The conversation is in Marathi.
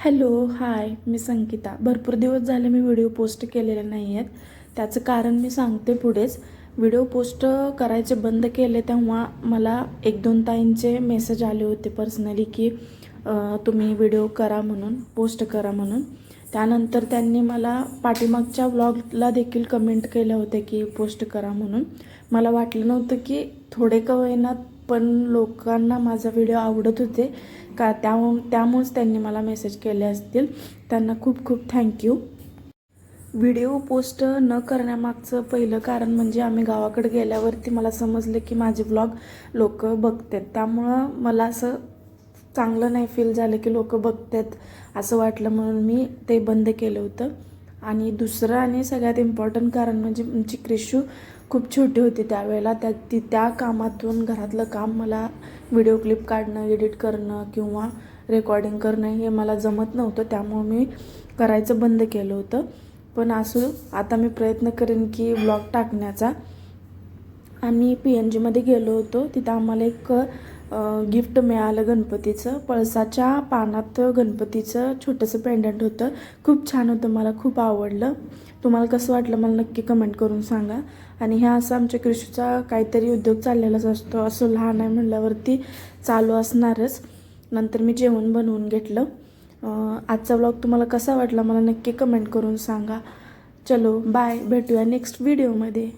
हॅलो हाय, मी संगीता. भरपूर दिवस झाले मी व्हिडिओ पोस्ट केलेले नाही आहेत. त्याचं कारण मी सांगते पुढेच. व्हिडिओ पोस्ट करायचे बंद केले तेव्हा मला 1-2 ताईंचे मेसेज आले होते पर्सनली की तुम्ही व्हिडिओ करा म्हणून, पोस्ट करा म्हणून. त्यानंतर त्यांनी मला पाठीमागच्या व्लॉगला देखील कमेंट केल्या होत्या की पोस्ट करा म्हणून. मला वाटलं नव्हतं की थोडे का होईना पण लोकांना माझा व्हिडिओ आवडत होते का, त्यामुळेच त्यांनी मला मेसेज केले असतील. त्यांना खूप खूप थँक्यू. व्हिडिओ पोस्ट न करण्यामागचं पहिलं कारण म्हणजे आम्ही गावाकडे गेल्यावरती मला समजलं की माझे व्लॉग लोक बघतात. त्यामुळं मला असं चांगलं नाही फील झालं की लोक बघतात असं वाटलं, म्हणून मी ते बंद केलं होतं. आणि दुसरं आणि सगळ्यात इम्पॉर्टंट कारण म्हणजे आमची क्रिशू खूप छोटी होती त्यावेळेला. त्या कामातून घरातलं काम मला व्हिडिओ क्लिप काढणं, एडिट करणं किंवा रेकॉर्डिंग करणं हे मला जमत नव्हतं. त्यामुळं मी करायचं बंद केलं होतं. पण असं आता मी प्रयत्न करेन की व्लॉग टाकण्याचा. आम्ही PNGमध्ये गेलो होतो. तिथं आम्हाला एक गिफ्ट मिळालं गणपतीचं. पळसाच्या पानात गणपतीचं छोटंसं पेंडंट होतं. खूप छान होतं, मला खूप आवडलं. तुम्हाला कसं वाटलं मला नक्की कमेंट करून सांगा. आणि ह्या असं आमच्या कृषीचा काहीतरी उद्योग चाललेलाच असतो. असं लहान आहे म्हणल्यावरती चालू असणारच. नंतर मी जेवण बनवून घेतलं. आजचा व्लॉग तुम्हाला कसा वाटला मला नक्की कमेंट करून सांगा. चलो बाय, भेटूया नेक्स्ट व्हिडिओमध्ये.